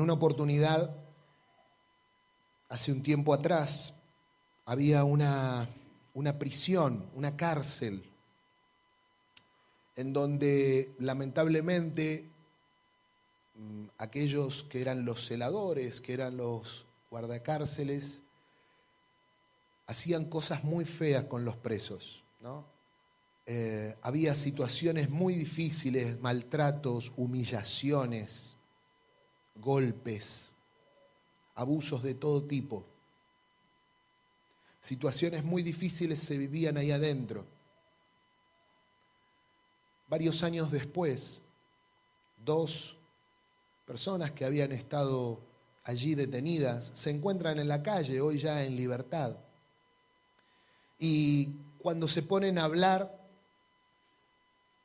una oportunidad, hace un tiempo atrás, había una prisión, una cárcel, en donde lamentablemente aquellos que eran los celadores, que eran los guardacárceles, hacían cosas muy feas con los presos, ¿no? Había situaciones muy difíciles, maltratos, humillaciones, golpes, abusos de todo tipo. Situaciones muy difíciles se vivían ahí adentro. Varios años después, 2 personas que habían estado allí detenidas se encuentran en la calle, hoy ya en libertad. Y cuando se ponen a hablar,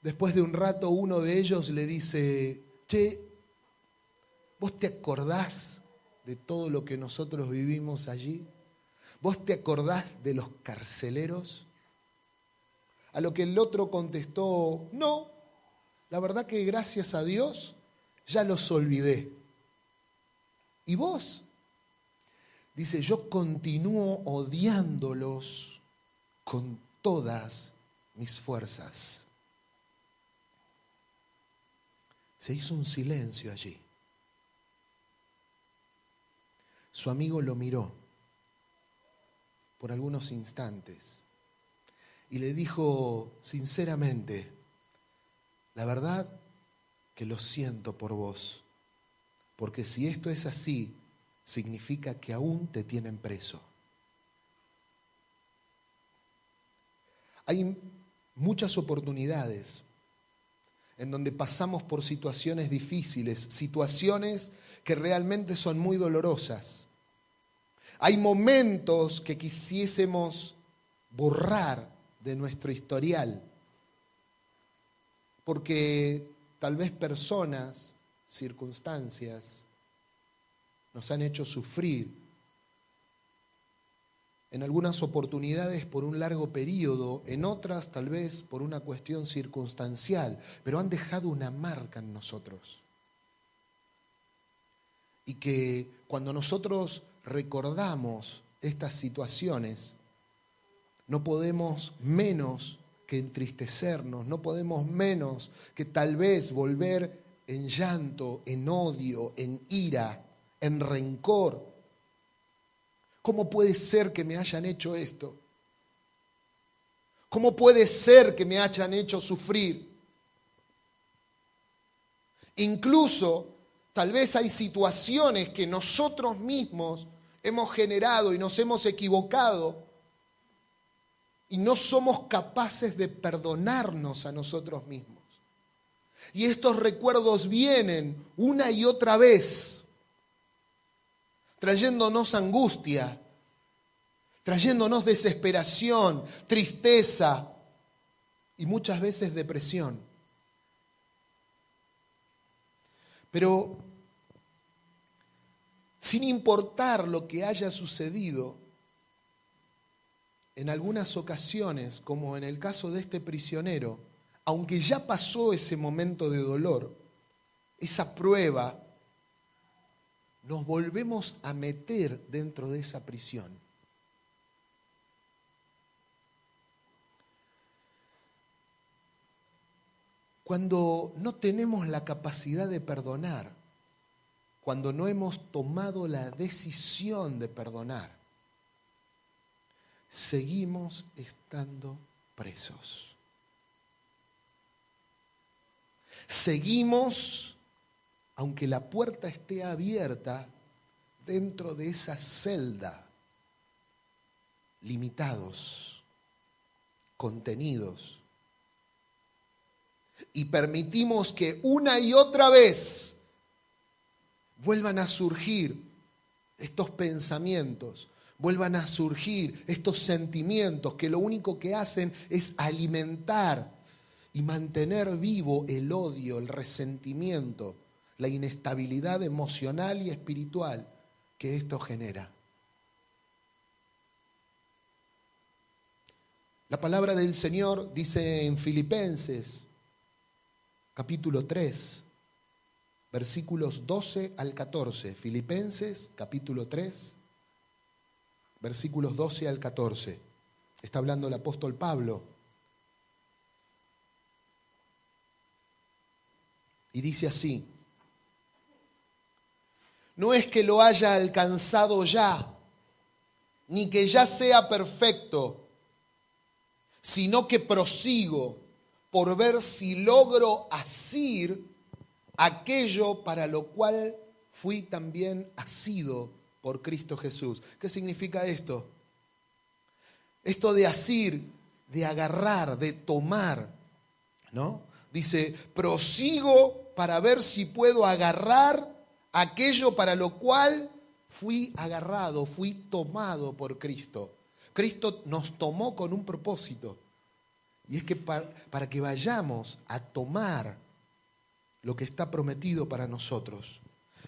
después de un rato uno de ellos le dice: che, ¿vos te acordás de todo lo que nosotros vivimos allí? ¿Vos te acordás de los carceleros? A lo que el otro contestó: no, la verdad que gracias a Dios ya los olvidé. ¿Y vos? Dice: yo continúo odiándolos con todas mis fuerzas. Se hizo un silencio allí. Su amigo lo miró por algunos instantes y le dijo sinceramente: la verdad que lo siento por vos, porque si esto es así, significa que aún te tienen preso. Hay muchas oportunidades en donde pasamos por situaciones difíciles, situaciones que realmente son muy dolorosas. Hay momentos que quisiésemos borrar de nuestro historial, porque tal vez personas, circunstancias, nos han hecho sufrir. En algunas oportunidades por un largo periodo, en otras tal vez por una cuestión circunstancial, pero han dejado una marca en nosotros. Y que cuando nosotros recordamos estas situaciones, no podemos menos que entristecernos, no podemos menos que tal vez volver en llanto, en odio, en ira, en rencor. ¿Cómo puede ser que me hayan hecho esto? ¿Cómo puede ser que me hayan hecho sufrir? Incluso, tal vez hay situaciones que nosotros mismos hemos generado y nos hemos equivocado y no somos capaces de perdonarnos a nosotros mismos. Y estos recuerdos vienen una y otra vez, trayéndonos angustia, trayéndonos desesperación, tristeza y muchas veces depresión. Pero sin importar lo que haya sucedido, en algunas ocasiones, como en el caso de este prisionero, aunque ya pasó ese momento de dolor, esa prueba, nos volvemos a meter dentro de esa prisión. Cuando no tenemos la capacidad de perdonar, cuando no hemos tomado la decisión de perdonar, seguimos estando presos. Seguimos, aunque la puerta esté abierta, dentro de esa celda, limitados, contenidos. Y permitimos que una y otra vez vuelvan a surgir estos pensamientos, vuelvan a surgir estos sentimientos que lo único que hacen es alimentar y mantener vivo el odio, el resentimiento, la inestabilidad emocional y espiritual que esto genera. La palabra del Señor dice en Filipenses, capítulo 3, versículos 12 al 14. Filipenses, capítulo 3, versículos 12 al 14. Está hablando el apóstol Pablo. Y dice así: no es que lo haya alcanzado ya, ni que ya sea perfecto, sino que prosigo por ver si logro asir aquello para lo cual fui también asido por Cristo Jesús. ¿Qué significa esto? Esto de asir, de agarrar, de tomar, ¿no? Dice, prosigo para ver si puedo agarrar aquello para lo cual fui agarrado, fui tomado por Cristo. Cristo nos tomó con un propósito. Y es que para que vayamos a tomar lo que está prometido para nosotros.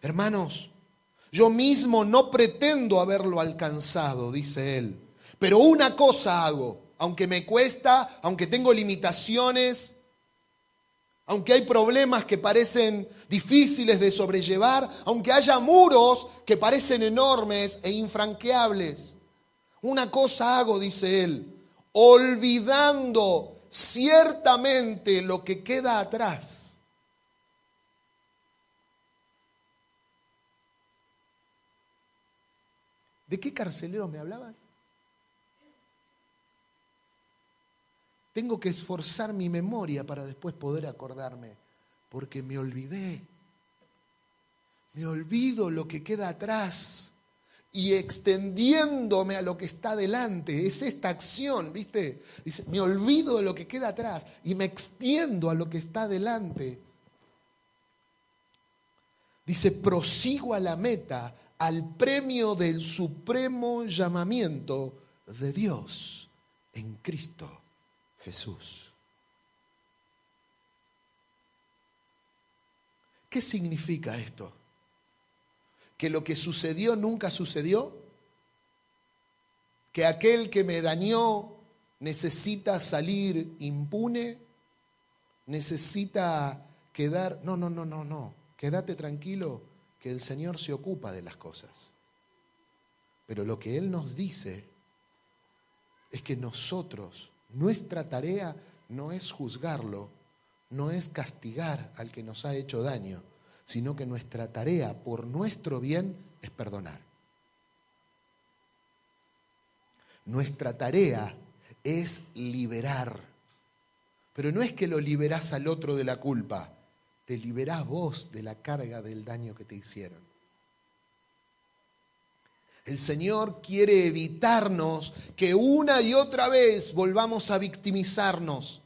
Hermanos, yo mismo no pretendo haberlo alcanzado, dice él. Pero una cosa hago, aunque me cuesta, aunque tengo limitaciones, aunque hay problemas que parecen difíciles de sobrellevar, aunque haya muros que parecen enormes e infranqueables. Una cosa hago, dice él, olvidando ciertamente lo que queda atrás. ¿De qué carcelero me hablabas? Tengo que esforzar mi memoria para después poder acordarme, porque me olvidé. Me olvido lo que queda atrás y extendiéndome a lo que está delante. Es esta acción, ¿viste? Dice, me olvido de lo que queda atrás y me extiendo a lo que está delante. Dice, prosigo a la meta, al premio del supremo llamamiento de Dios en Cristo Jesús. ¿Qué significa esto? ¿Que lo que sucedió nunca sucedió? ¿Que aquel que me dañó necesita salir impune? ¿Necesita quedar? No. Quédate tranquilo que el Señor se ocupa de las cosas. Pero lo que Él nos dice es que nosotros, nuestra tarea no es juzgarlo, no es castigar al que nos ha hecho daño, sino que nuestra tarea por nuestro bien es perdonar. Nuestra tarea es liberar. Pero no es que lo liberás al otro de la culpa, te liberás vos de la carga del daño que te hicieron. El Señor quiere evitarnos que una y otra vez volvamos a victimizarnos.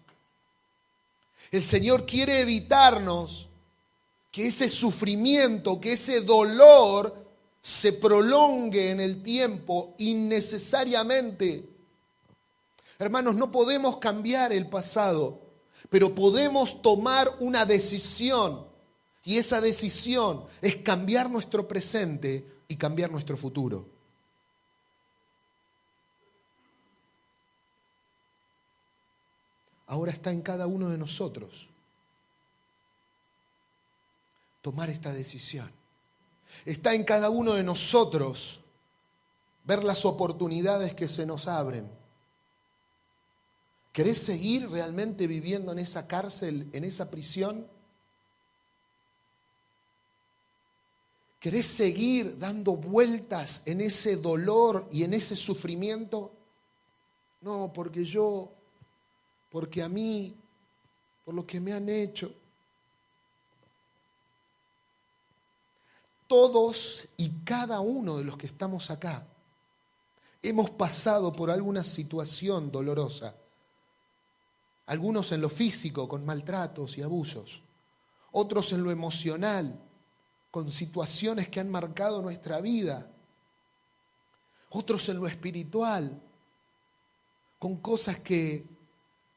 El Señor quiere evitarnos que ese sufrimiento, que ese dolor se prolongue en el tiempo innecesariamente. Hermanos, no podemos cambiar el pasado, pero podemos tomar una decisión. Y esa decisión es cambiar nuestro presente y cambiar nuestro futuro. Ahora está en cada uno de nosotros tomar esta decisión. Está en cada uno de nosotros ver las oportunidades que se nos abren. ¿Querés seguir realmente viviendo en esa cárcel, en esa prisión? ¿Querés seguir dando vueltas en ese dolor y en ese sufrimiento? No, porque a mí, por lo que me han hecho. Todos y cada uno de los que estamos acá hemos pasado por alguna situación dolorosa. Algunos en lo físico, con maltratos y abusos. Otros en lo emocional, con situaciones que han marcado nuestra vida. Otros en lo espiritual, con cosas que,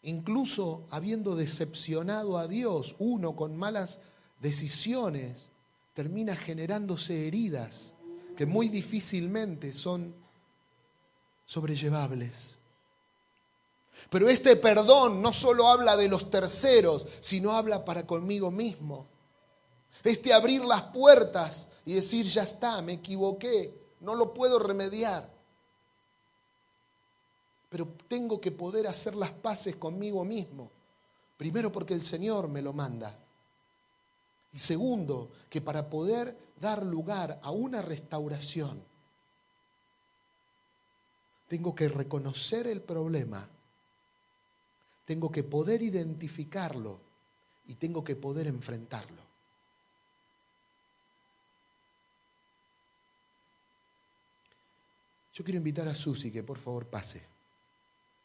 incluso habiendo decepcionado a Dios, uno con malas decisiones, termina generándose heridas que muy difícilmente son sobrellevables. Pero este perdón no solo habla de los terceros, sino habla para conmigo mismo. Abrir las puertas y decir, ya está, me equivoqué, no lo puedo remediar. Pero tengo que poder hacer las paces conmigo mismo. Primero porque el Señor me lo manda. Y segundo, que para poder dar lugar a una restauración, tengo que reconocer el problema, tengo que poder identificarlo y tengo que poder enfrentarlo. Yo quiero invitar a Susi que por favor pase.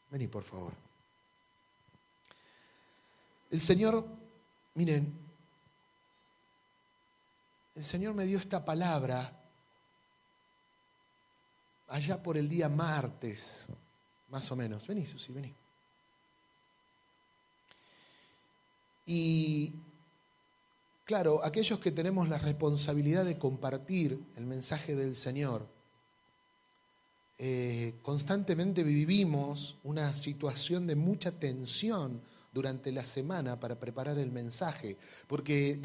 Vení, por favor. El Señor, miren, el Señor me dio esta palabra allá por el día martes, más o menos. Vení, Susi, vení. Y claro, aquellos que tenemos la responsabilidad de compartir el mensaje del Señor, constantemente vivimos una situación de mucha tensión durante la semana para preparar el mensaje. Porque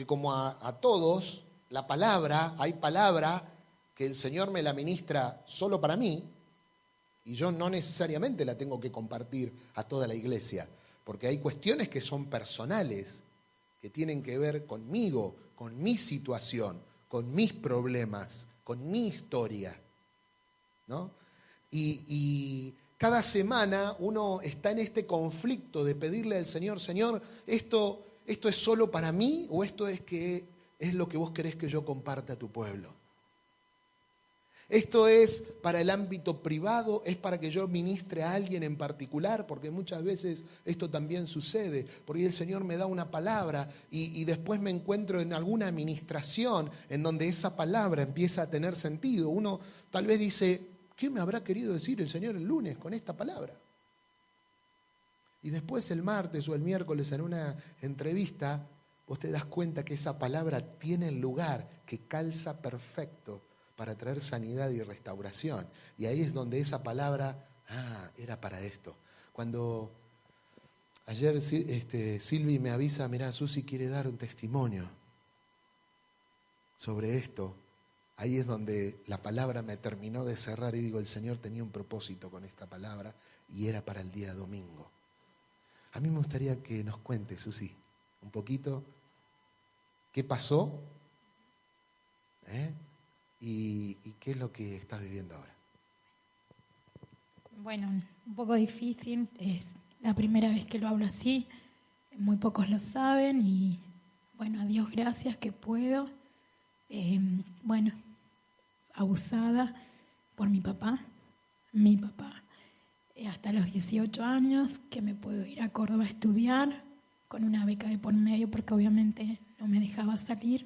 como a todos, hay palabra que el Señor me la ministra solo para mí, y yo no necesariamente la tengo que compartir a toda la iglesia, porque hay cuestiones que son personales, que tienen que ver conmigo, con mi situación, con mis problemas, con mi historia, ¿no? Y cada semana uno está en este conflicto de pedirle al Señor, Señor, ¿esto es solo para mí o esto es lo que vos querés que yo comparta a tu pueblo? ¿Esto es para el ámbito privado? ¿Es para que yo ministre a alguien en particular? Porque muchas veces esto también sucede, porque el Señor me da una palabra y después me encuentro en alguna administración en donde esa palabra empieza a tener sentido. Uno tal vez dice, ¿qué me habrá querido decir el Señor el lunes con esta palabra? Y después el martes o el miércoles en una entrevista, vos te das cuenta que esa palabra tiene el lugar, que calza perfecto para traer sanidad y restauración. Y ahí es donde esa palabra, era para esto. Cuando ayer Silvi me avisa, mirá, Susi quiere dar un testimonio sobre esto, ahí es donde la palabra me terminó de cerrar y digo, el Señor tenía un propósito con esta palabra y era para el día domingo. A mí me gustaría que nos cuente, Susi, un poquito qué pasó, y qué es lo que estás viviendo ahora. Bueno, un poco difícil, es la primera vez que lo hablo así, muy pocos lo saben y bueno, a Dios gracias que puedo. Abusada por mi papá, hasta los 18 años que me puedo ir a Córdoba a estudiar con una beca de por medio porque obviamente no me dejaba salir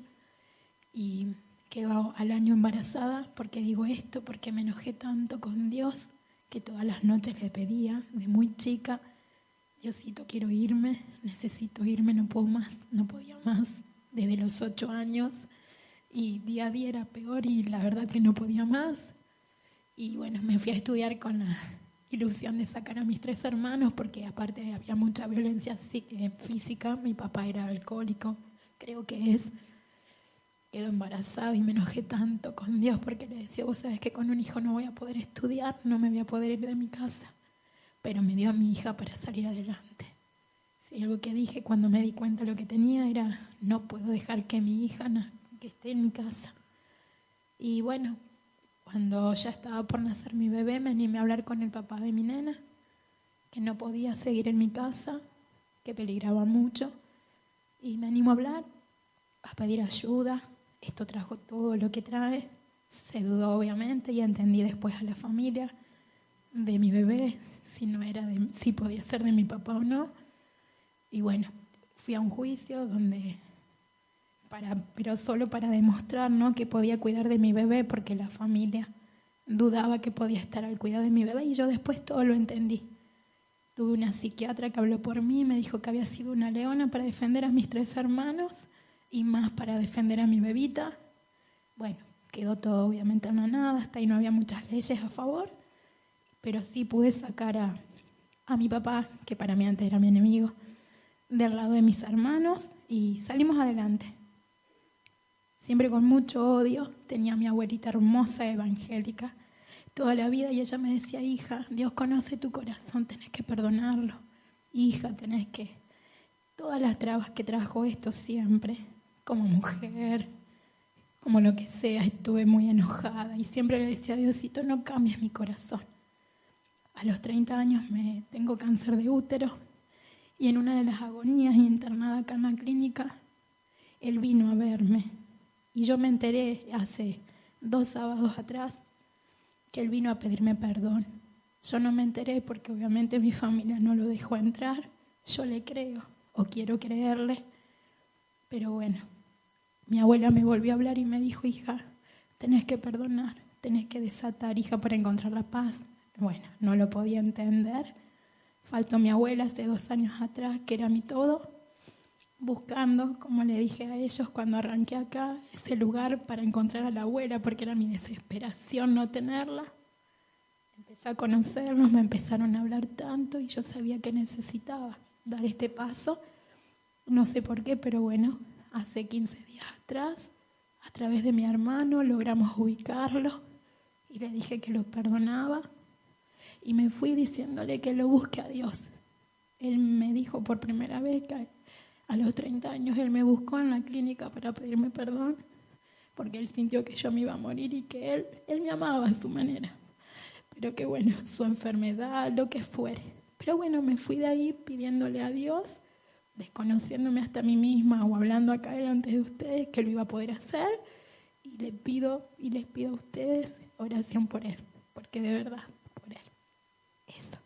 y quedo al año embarazada. ¿Por qué digo esto? Porque me enojé tanto con Dios que todas las noches le pedía, de muy chica, Diosito, quiero irme, necesito irme, no puedo más, no podía más, desde los 8 años, y día a día era peor y la verdad que no podía más. Y bueno, me fui a estudiar con la ilusión de sacar a mis 3 hermanos, porque aparte había mucha violencia física, mi papá era alcohólico, creo que es. Quedo embarazada y me enojé tanto con Dios porque le decía, vos sabés que con un hijo no voy a poder estudiar, no me voy a poder ir de mi casa. Pero me dio a mi hija para salir adelante. Sí, algo que dije cuando me di cuenta de lo que tenía era, no puedo dejar que mi hija que esté en mi casa. Y bueno, cuando ya estaba por nacer mi bebé, me animé a hablar con el papá de mi nena, que no podía seguir en mi casa, que peligraba mucho. Y me animo a hablar, a pedir ayuda. Esto trajo todo lo que trae. Se dudó obviamente y entendí después a la familia de mi bebé, si podía ser de mi papá o no. Y bueno, fui a un juicio pero solo para demostrar, ¿no?, que podía cuidar de mi bebé, porque la familia dudaba que podía estar al cuidado de mi bebé y yo después todo lo entendí. Tuve una psiquiatra que habló por mí, me dijo que había sido una leona para defender a mis 3 hermanos y más para defender a mi bebita. Bueno, quedó todo obviamente en la nada, hasta ahí no había muchas leyes a favor, pero sí pude sacar a mi papá, que para mí antes era mi enemigo, del lado de mis hermanos y salimos adelante. siempre con mucho odio. Tenía a mi abuelita hermosa, evangélica, toda la vida, y ella me decía: hija, Dios conoce tu corazón, tenés que perdonarlo. Hija, tenés que... Todas las trabas que trajo esto siempre, como mujer, como lo que sea, estuve muy enojada y siempre le decía: Diosito, no cambies mi corazón. A los 30 años tengo cáncer de útero y en una de las agonías, internada acá en la clínica, él vino a verme. Y yo me enteré hace 2 sábados atrás que él vino a pedirme perdón. Yo no me enteré porque obviamente mi familia no lo dejó entrar. Yo le creo, o quiero creerle, pero bueno, mi abuela me volvió a hablar y me dijo: hija, tenés que perdonar, tenés que desatar, hija, para encontrar la paz. Bueno, no lo podía entender. Faltó mi abuela hace 2 años atrás, que era mi todo, buscando, como le dije a ellos cuando arranqué acá, ese lugar para encontrar a la abuela, porque era mi desesperación no tenerla. Empecé a conocerlos, me empezaron a hablar tanto y yo sabía que necesitaba dar este paso. No sé por qué, pero bueno, hace 15 días atrás, a través de mi hermano, logramos ubicarlo y le dije que lo perdonaba y me fui diciéndole que lo busque a Dios. Él me dijo por primera vez que a los 30 años él me buscó en la clínica para pedirme perdón porque él sintió que yo me iba a morir y que él me amaba a su manera. Pero que bueno, su enfermedad, lo que fuere. Pero bueno, me fui de ahí pidiéndole a Dios, desconociéndome hasta a mí misma o hablando acá delante de ustedes que lo iba a poder hacer. Y les pido a ustedes oración por él, porque de verdad, por él. Eso.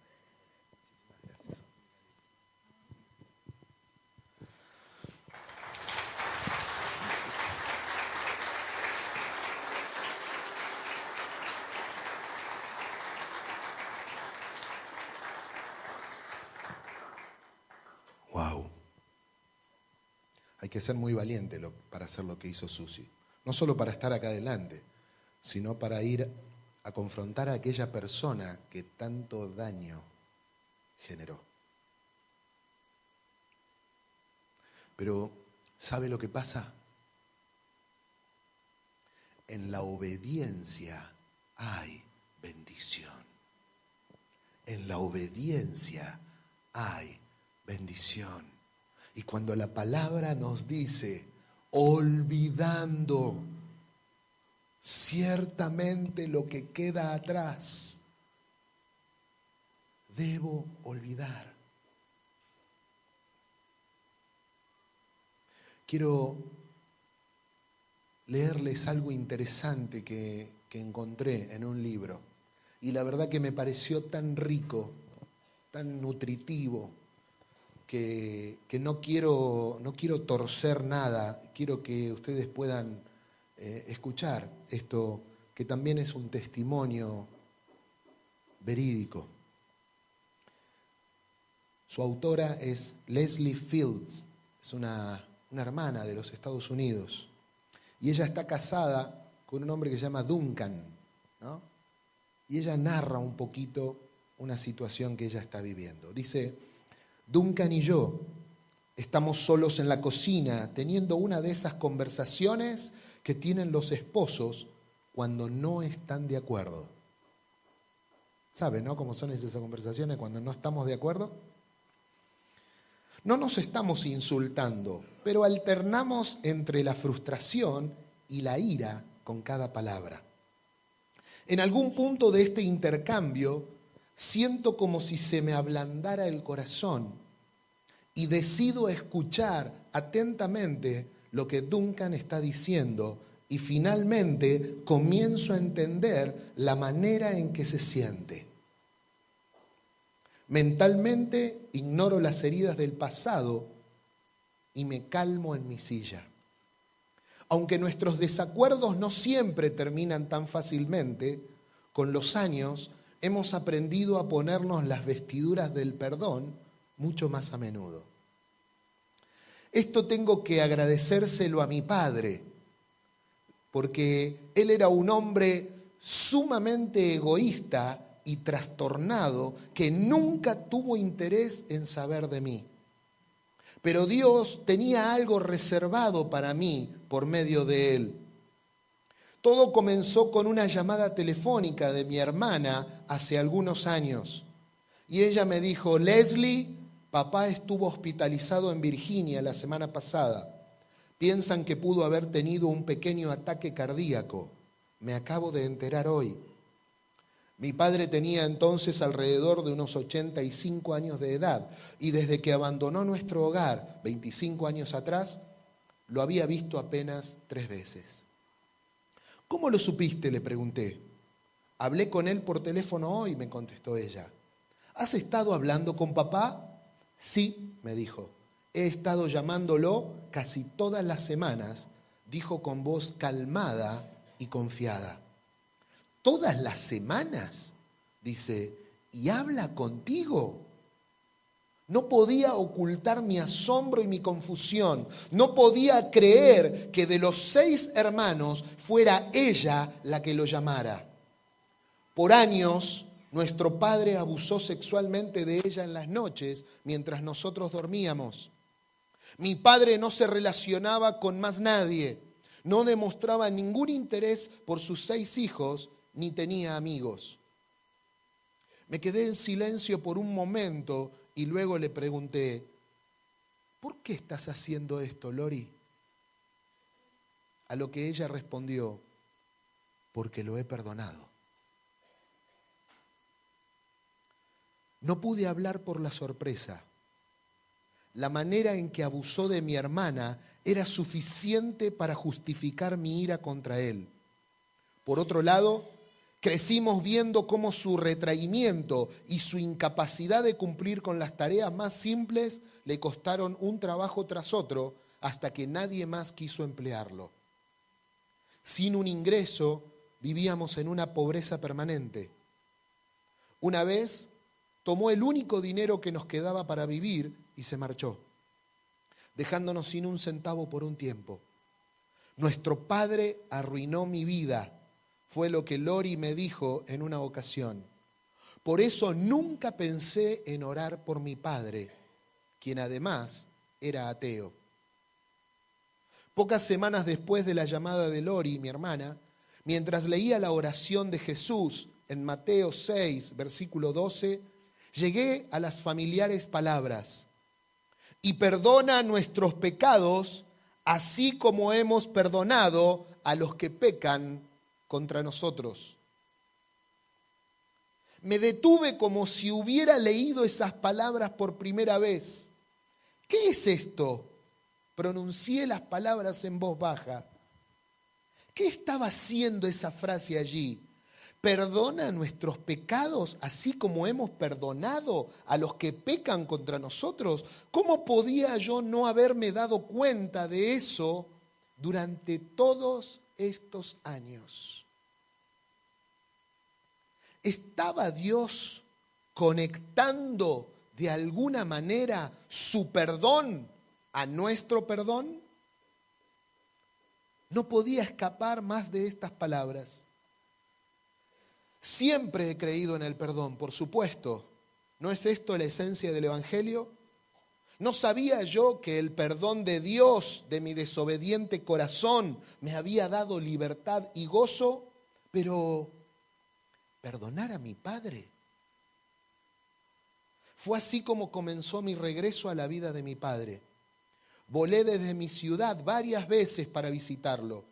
Wow. Hay que ser muy valiente para hacer lo que hizo Susi. No solo para estar acá adelante, sino para ir a confrontar a aquella persona que tanto daño generó. Pero, ¿sabe lo que pasa? En la obediencia hay bendición. En la obediencia hay bendición. Y cuando la palabra nos dice, olvidando ciertamente lo que queda atrás, debo olvidar. Quiero leerles algo interesante que encontré en un libro. Y la verdad que me pareció tan rico, tan nutritivo, que no quiero torcer nada. Quiero que ustedes puedan escuchar esto, que también es un testimonio verídico. Su autora es Leslie Fields, es una hermana de los Estados Unidos. Y ella está casada con un hombre que se llama Duncan, ¿no? Y ella narra un poquito una situación que ella está viviendo. Dice: Duncan y yo estamos solos en la cocina teniendo una de esas conversaciones que tienen los esposos cuando no están de acuerdo. ¿Saben, no? ¿Cómo son esas conversaciones cuando no estamos de acuerdo? No nos estamos insultando, pero alternamos entre la frustración y la ira con cada palabra. En algún punto de este intercambio, siento como si se me ablandara el corazón y decido escuchar atentamente lo que Duncan está diciendo y finalmente comienzo a entender la manera en que se siente. Mentalmente ignoro las heridas del pasado y me calmo en mi silla. Aunque nuestros desacuerdos no siempre terminan tan fácilmente, con los años hemos aprendido a ponernos las vestiduras del perdón mucho más a menudo. Esto tengo que agradecérselo a mi padre, porque él era un hombre sumamente egoísta y trastornado que nunca tuvo interés en saber de mí. Pero Dios tenía algo reservado para mí por medio de él. Todo comenzó con una llamada telefónica de mi hermana hace algunos años. Y ella me dijo: Leslie, papá estuvo hospitalizado en Virginia la semana pasada. Piensan que pudo haber tenido un pequeño ataque cardíaco. Me acabo de enterar hoy. Mi padre tenía entonces alrededor de unos 85 años de edad y desde que abandonó nuestro hogar 25 años atrás, lo había visto apenas 3 veces. ¿Cómo lo supiste?, le pregunté. Hablé con él por teléfono hoy, me contestó ella. ¿Has estado hablando con papá? Sí, me dijo. He estado llamándolo casi todas las semanas, dijo con voz calmada y confiada. ¿Todas las semanas?, dice, ¿y habla contigo? No podía ocultar mi asombro y mi confusión. No podía creer que de los 6 hermanos fuera ella la que lo llamara. Por años, nuestro padre abusó sexualmente de ella en las noches mientras nosotros dormíamos. Mi padre no se relacionaba con más nadie, no demostraba ningún interés por sus 6 hijos, ni tenía amigos. Me quedé en silencio por un momento y luego le pregunté: ¿por qué estás haciendo esto, Lori? A lo que ella respondió: porque lo he perdonado. No pude hablar por la sorpresa. La manera en que abusó de mi hermana era suficiente para justificar mi ira contra él. Por otro lado, crecimos viendo cómo su retraimiento y su incapacidad de cumplir con las tareas más simples le costaron un trabajo tras otro hasta que nadie más quiso emplearlo. Sin un ingreso, vivíamos en una pobreza permanente. Una vez, tomó el único dinero que nos quedaba para vivir y se marchó, dejándonos sin un centavo por un tiempo. Nuestro padre arruinó mi vida, fue lo que Lori me dijo en una ocasión. Por eso nunca pensé en orar por mi padre, quien además era ateo. Pocas semanas después de la llamada de Lori, mi hermana, mientras leía la oración de Jesús en Mateo 6, versículo 12, llegué a las familiares palabras: y perdona nuestros pecados, así como hemos perdonado a los que pecan contra nosotros. Me detuve como si hubiera leído esas palabras por primera vez. ¿Qué es esto? Pronuncié las palabras en voz baja. ¿Qué estaba haciendo esa frase allí? Perdona nuestros pecados, así como hemos perdonado a los que pecan contra nosotros. ¿Cómo podía yo no haberme dado cuenta de eso durante todos estos años? ¿Estaba Dios conectando de alguna manera su perdón a nuestro perdón? No podía escapar más de estas palabras. Siempre he creído en el perdón, por supuesto. ¿No es esto la esencia del Evangelio? ¿No sabía yo que el perdón de Dios de mi desobediente corazón me había dado libertad y gozo? Pero perdonar a mi padre. Fue así como comenzó mi regreso a la vida de mi padre. Volé desde mi ciudad varias veces para visitarlo.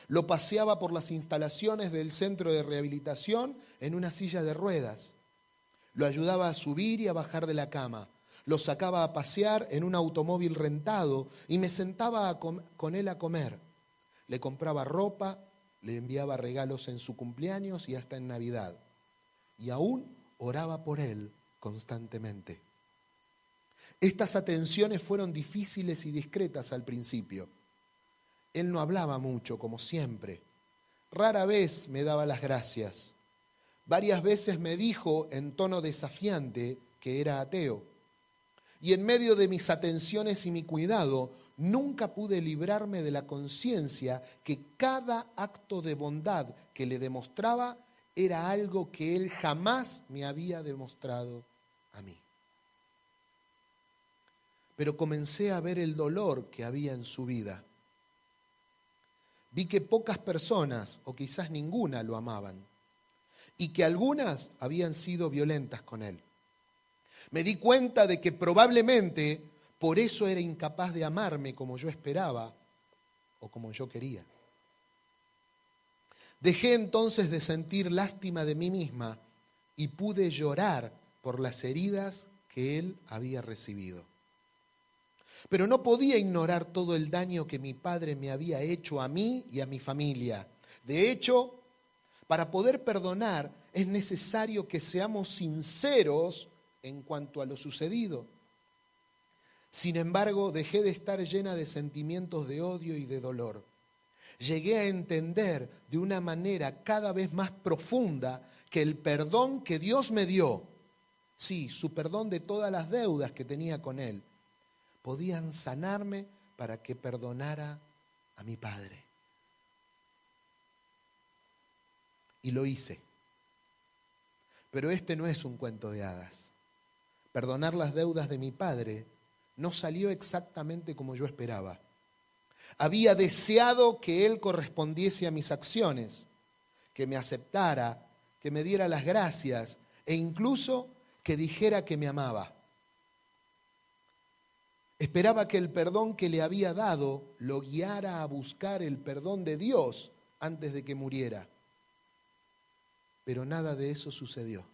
Lo paseaba por las instalaciones del centro de rehabilitación en una silla de ruedas. Lo ayudaba a subir y a bajar de la cama. Lo sacaba a pasear en un automóvil rentado y me sentaba con él a comer. Le compraba ropa, le enviaba regalos en su cumpleaños y hasta en Navidad. Y aún oraba por él constantemente. Estas atenciones fueron difíciles y discretas al principio. Él no hablaba mucho, como siempre. Rara vez me daba las gracias. Varias veces me dijo en tono desafiante que era ateo. Y en medio de mis atenciones y mi cuidado, nunca pude librarme de la conciencia que cada acto de bondad que le demostraba era algo que él jamás me había demostrado a mí. pero comencé a ver el dolor que había en su vida. Vi que pocas personas, o quizás ninguna, lo amaban, y que algunas habían sido violentas con él. Me di cuenta de que probablemente por eso era incapaz de amarme como yo esperaba o como yo quería. Dejé entonces de sentir lástima de mí misma y pude llorar por las heridas que él había recibido. Pero no podía ignorar todo el daño que mi padre me había hecho a mí y a mi familia. De hecho, para poder perdonar es necesario que seamos sinceros en cuanto a lo sucedido. Sin embargo, dejé de estar llena de sentimientos de odio y de dolor. Llegué a entender de una manera cada vez más profunda que el perdón que Dios me dio, sí, su perdón de todas las deudas que tenía con Él, podían sanarme para que perdonara a mi padre. Y lo hice. Pero este no es un cuento de hadas. Perdonar las deudas de mi padre no salió exactamente como yo esperaba. Había deseado que él correspondiese a mis acciones, que me aceptara, que me diera las gracias e incluso que dijera que me amaba. Esperaba que el perdón que le había dado lo guiara a buscar el perdón de Dios antes de que muriera. Pero nada de eso sucedió.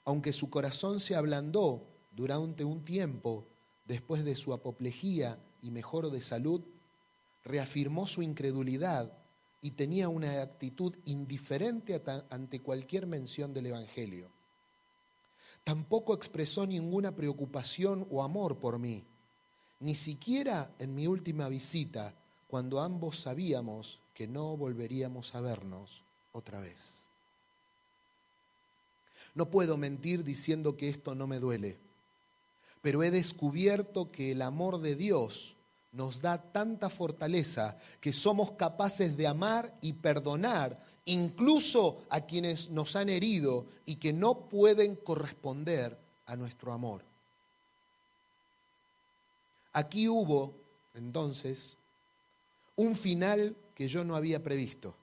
Aunque su corazón se ablandó durante un tiempo, después de su apoplejía y mejora de salud, reafirmó su incredulidad y tenía una actitud indiferente ante cualquier mención del Evangelio. Tampoco expresó ninguna preocupación o amor por mí, ni siquiera en mi última visita, cuando ambos sabíamos que no volveríamos a vernos otra vez. No puedo mentir diciendo que esto no me duele, pero he descubierto que el amor de Dios nos da tanta fortaleza que somos capaces de amar y perdonar incluso a quienes nos han herido y que no pueden corresponder a nuestro amor. Aquí hubo, entonces, un final que yo no había previsto.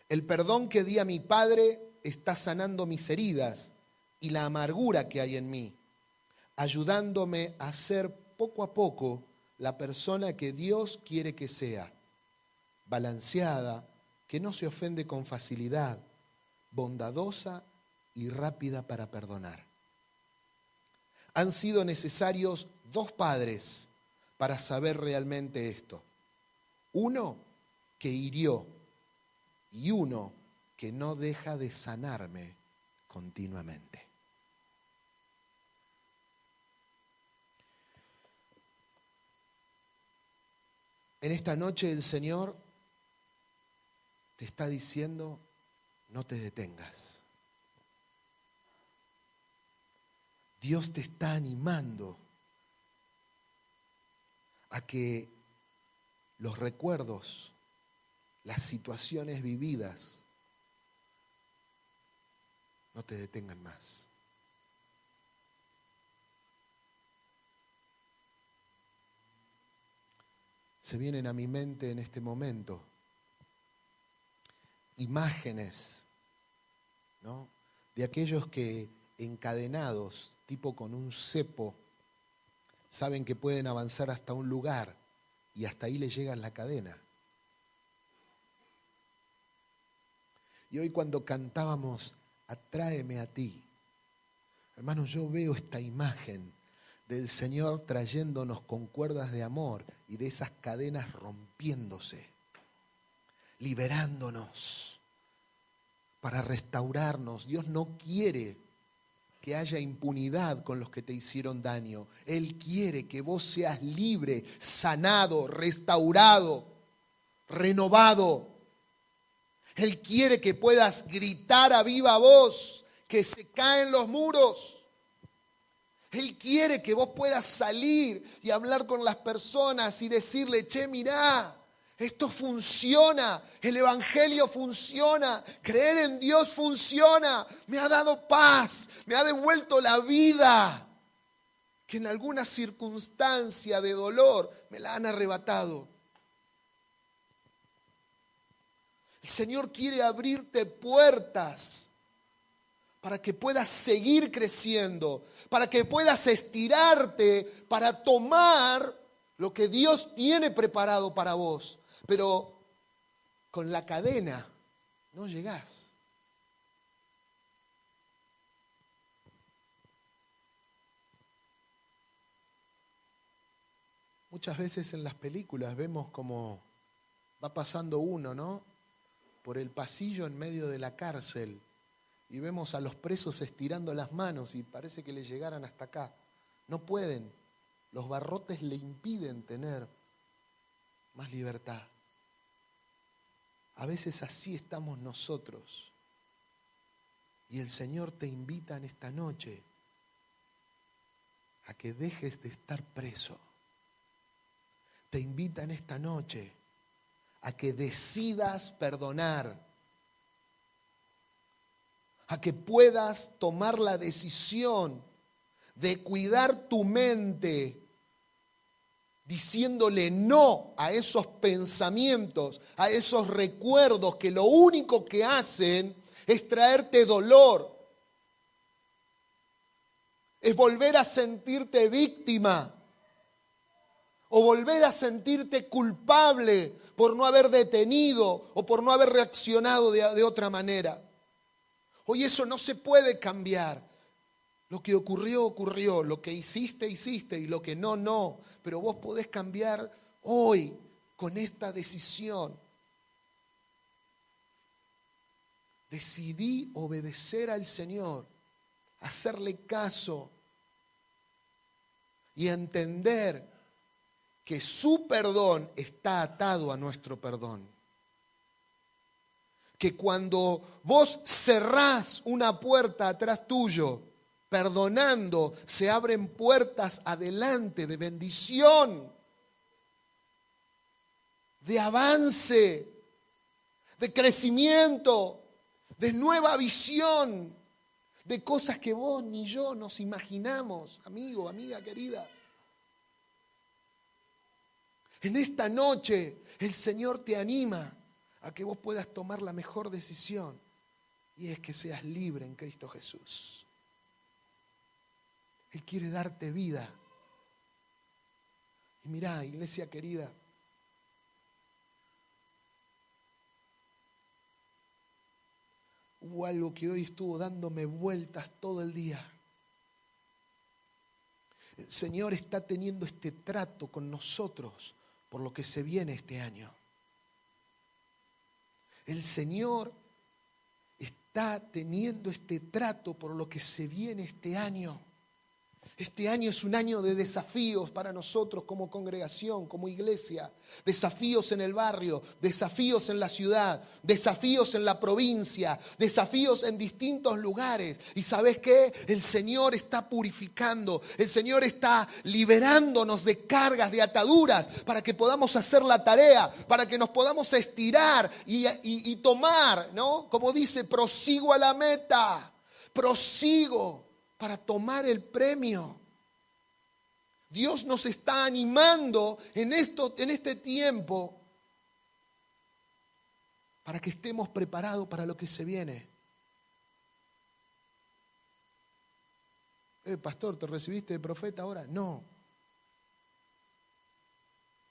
El perdón que di a mi padre está sanando mis heridas y la amargura que hay en mí, ayudándome a ser poco a poco la persona que Dios quiere que sea, balanceada, que no se ofende con facilidad, bondadosa y rápida para perdonar. Han sido necesarios 2 padres para saber realmente esto. Uno que hirió y uno que no deja de sanarme continuamente. En esta noche el Señor te está diciendo, no te detengas. Dios te está animando a que los recuerdos, las situaciones vividas, no te detengan más. Se vienen a mi mente en este momento imágenes, ¿no?, de aquellos que encadenados, tipo con un cepo, saben que pueden avanzar hasta un lugar y hasta ahí les llegan la cadena. Y hoy cuando cantábamos Atráeme a ti, hermanos, yo veo esta imagen del Señor trayéndonos con cuerdas de amor y de esas cadenas rompiéndose, liberándonos para restaurarnos. Dios no quiere que haya impunidad con los que te hicieron daño. Él quiere que vos seas libre, sanado, restaurado, renovado. Él quiere que puedas gritar a viva voz que se caen los muros. Él quiere que vos puedas salir y hablar con las personas y decirle, che, mirá, Esto funciona, el evangelio funciona, creer en Dios funciona, me ha dado paz, me ha devuelto la vida, que en alguna circunstancia de dolor me la han arrebatado. El Señor quiere abrirte puertas para que puedas seguir creciendo, para que puedas estirarte, para tomar lo que Dios tiene preparado para vos. Pero con la cadena no llegás. Muchas veces en las películas vemos como va pasando uno, ¿no? Por el pasillo en medio de la cárcel y vemos a los presos estirando las manos y parece que le llegaran hasta acá. No pueden. Los barrotes le impiden tener más libertad. A veces así estamos nosotros. Y el Señor te invita en esta noche a que dejes de estar preso. Te invita en esta noche a que decidas perdonar. A que puedas tomar la decisión de cuidar tu mente, diciéndole no a esos pensamientos, a esos recuerdos que lo único que hacen es traerte dolor, es volver a sentirte víctima o volver a sentirte culpable por no haber detenido o por no haber reaccionado de otra manera. Hoy eso no se puede cambiar. Lo que ocurrió, ocurrió. Lo que hiciste, hiciste. Y lo que no, no. Pero vos podés cambiar hoy con esta decisión. Decidí obedecer al Señor, hacerle caso y entender que su perdón está atado a nuestro perdón. Que cuando vos cerrás una puerta atrás tuyo, perdonando, se abren puertas adelante de bendición, de avance, de crecimiento, de nueva visión, de cosas que vos ni yo nos imaginamos, amigo, amiga querida. En esta noche el Señor te anima a que vos puedas tomar la mejor decisión, y es que seas libre en Cristo Jesús. Él quiere darte vida. Y mirá, iglesia querida, hubo algo que hoy estuvo dándome vueltas todo el día. El Señor está teniendo este trato con nosotros por lo que se viene este año. El Señor está teniendo este trato por lo que se viene este año. Este año es un año de desafíos para nosotros como congregación, como iglesia. Desafíos en el barrio, desafíos en la ciudad, desafíos en la provincia, desafíos en distintos lugares. ¿Y sabes qué? El Señor está purificando, el Señor está liberándonos de cargas, de ataduras, para que podamos hacer la tarea, para que nos podamos estirar y tomar, ¿no? Como dice, prosigo a la meta, prosigo para tomar el premio. Dios nos está animando en este tiempo para que estemos preparados para lo que se viene. Pastor, ¿te recibiste de profeta ahora? No.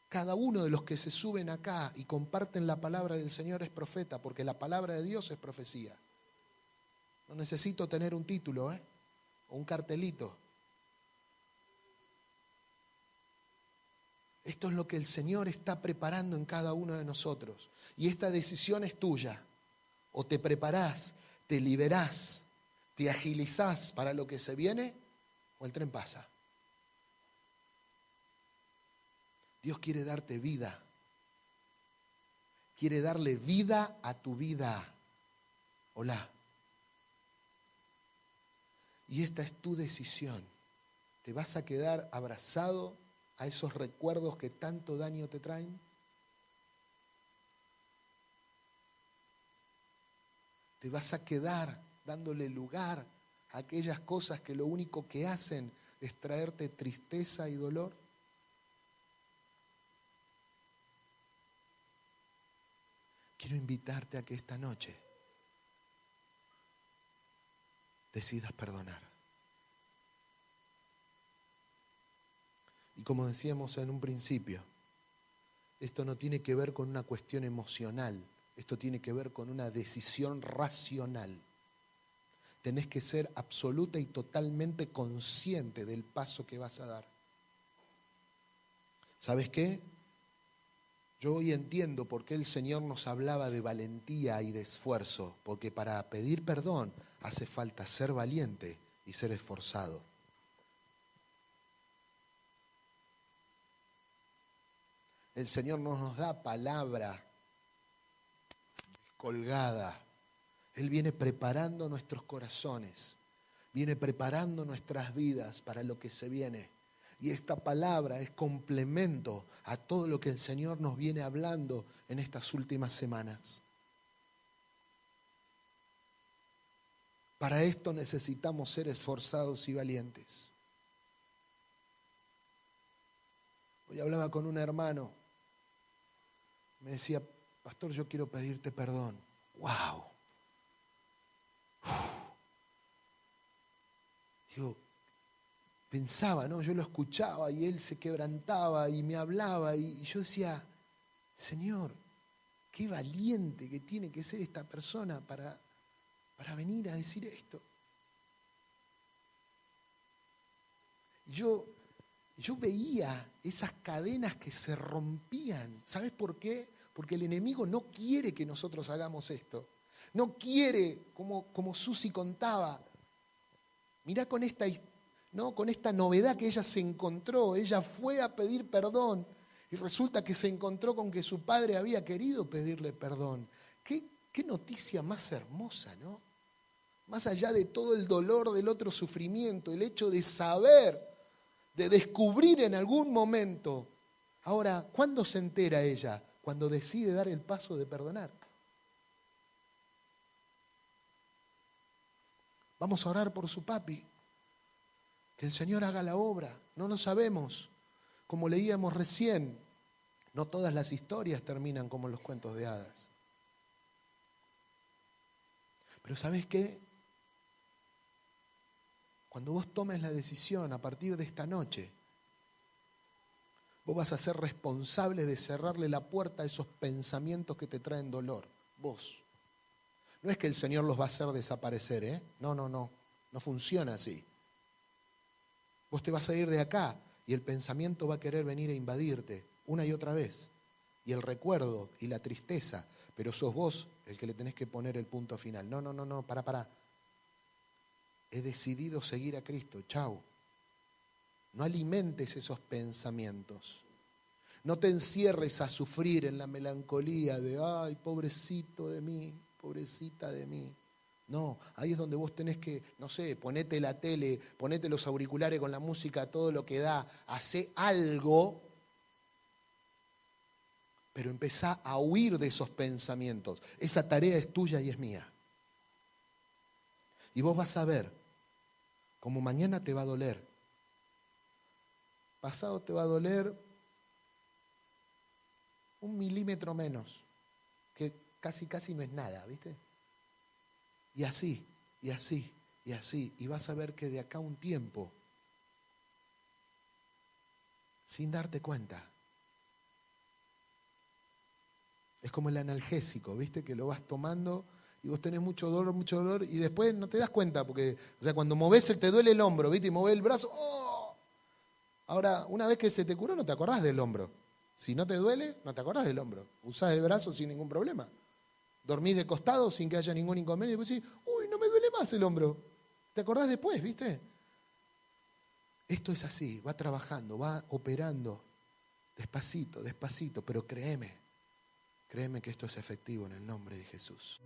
Cada uno de los que se suben acá y comparten la palabra del Señor es profeta, porque la palabra de Dios es profecía. No necesito tener un título, o un cartelito. Esto es lo que el Señor está preparando en cada uno de nosotros. Y esta decisión es tuya. O te preparás, te liberás, te agilizás para lo que se viene, o el tren pasa. Dios quiere darte vida. Quiere darle vida a tu vida. Hola. Y esta es tu decisión. ¿Te vas a quedar abrazado a esos recuerdos que tanto daño te traen? ¿Te vas a quedar dándole lugar a aquellas cosas que lo único que hacen es traerte tristeza y dolor? Quiero invitarte a que esta noche decidas perdonar. Y como decíamos en un principio, esto no tiene que ver con una cuestión emocional, esto tiene que ver con una decisión racional. Tenés que ser absoluta y totalmente consciente del paso que vas a dar. ¿Sabes qué? Yo hoy entiendo por qué el Señor nos hablaba de valentía y de esfuerzo, porque para pedir perdón hace falta ser valiente y ser esforzado. El Señor no nos da palabra colgada. Él viene preparando nuestros corazones, viene preparando nuestras vidas para lo que se viene. Y esta palabra es complemento a todo lo que el Señor nos viene hablando en estas últimas semanas. Para esto necesitamos ser esforzados y valientes. Hoy hablaba con un hermano, me decía, pastor, yo quiero pedirte perdón. ¡Wow! Digo, pensaba, ¿no? Yo lo escuchaba y él se quebrantaba y me hablaba y yo decía, Señor, qué valiente que tiene que ser esta persona para venir a decir esto. Yo veía esas cadenas que se rompían. ¿Sabes por qué? Porque el enemigo no quiere que nosotros hagamos esto. No quiere, como Susi contaba, mirá con esta novedad que ella se encontró. Ella fue a pedir perdón y resulta que se encontró con que su padre había querido pedirle perdón. Qué noticia más hermosa, ¿no? Más allá de todo el dolor del otro sufrimiento, el hecho de saber, de descubrir en algún momento. Ahora, ¿cuándo se entera ella? Cuando decide dar el paso de perdonar. Vamos a orar por su papi. Que el Señor haga la obra. No lo sabemos. Como leíamos recién, no todas las historias terminan como los cuentos de hadas. Pero ¿sabes qué? Cuando vos tomes la decisión a partir de esta noche, vos vas a ser responsable de cerrarle la puerta a esos pensamientos que te traen dolor. Vos. No es que el Señor los va a hacer desaparecer, ¿eh? No. No funciona así. Vos te vas a ir de acá y el pensamiento va a querer venir a invadirte una y otra vez. Y el recuerdo y la tristeza, pero sos vos el que le tenés que poner el punto final. No, pará. He decidido seguir a Cristo, chau. No alimentes esos pensamientos. No te encierres a sufrir en la melancolía de, ay, pobrecito de mí, pobrecita de mí. No, ahí es donde vos tenés que, no sé, ponete la tele, ponete los auriculares con la música, todo lo que da, hacé algo, pero empezá a huir de esos pensamientos. Esa tarea es tuya y es mía. Y vos vas a ver cómo mañana te va a doler, pasado te va a doler 1 milímetro menos, que casi no es nada, ¿viste? Y así, y vas a ver que de acá a un tiempo, sin darte cuenta, es como el analgésico, ¿viste? Que lo vas tomando y vos tenés mucho dolor, y después no te das cuenta, porque, o sea, cuando movés te duele el hombro, ¿viste? Y movés el brazo, ¡oh! Ahora, una vez que se te curó, no te acordás del hombro. Si no te duele, no te acordás del hombro. Usás el brazo sin ningún problema. Dormís de costado sin que haya ningún inconveniente. Y después decís, uy, no me duele más el hombro. ¿Te acordás después, viste? Esto es así, va trabajando, va operando despacito, pero créeme que esto es efectivo en el nombre de Jesús.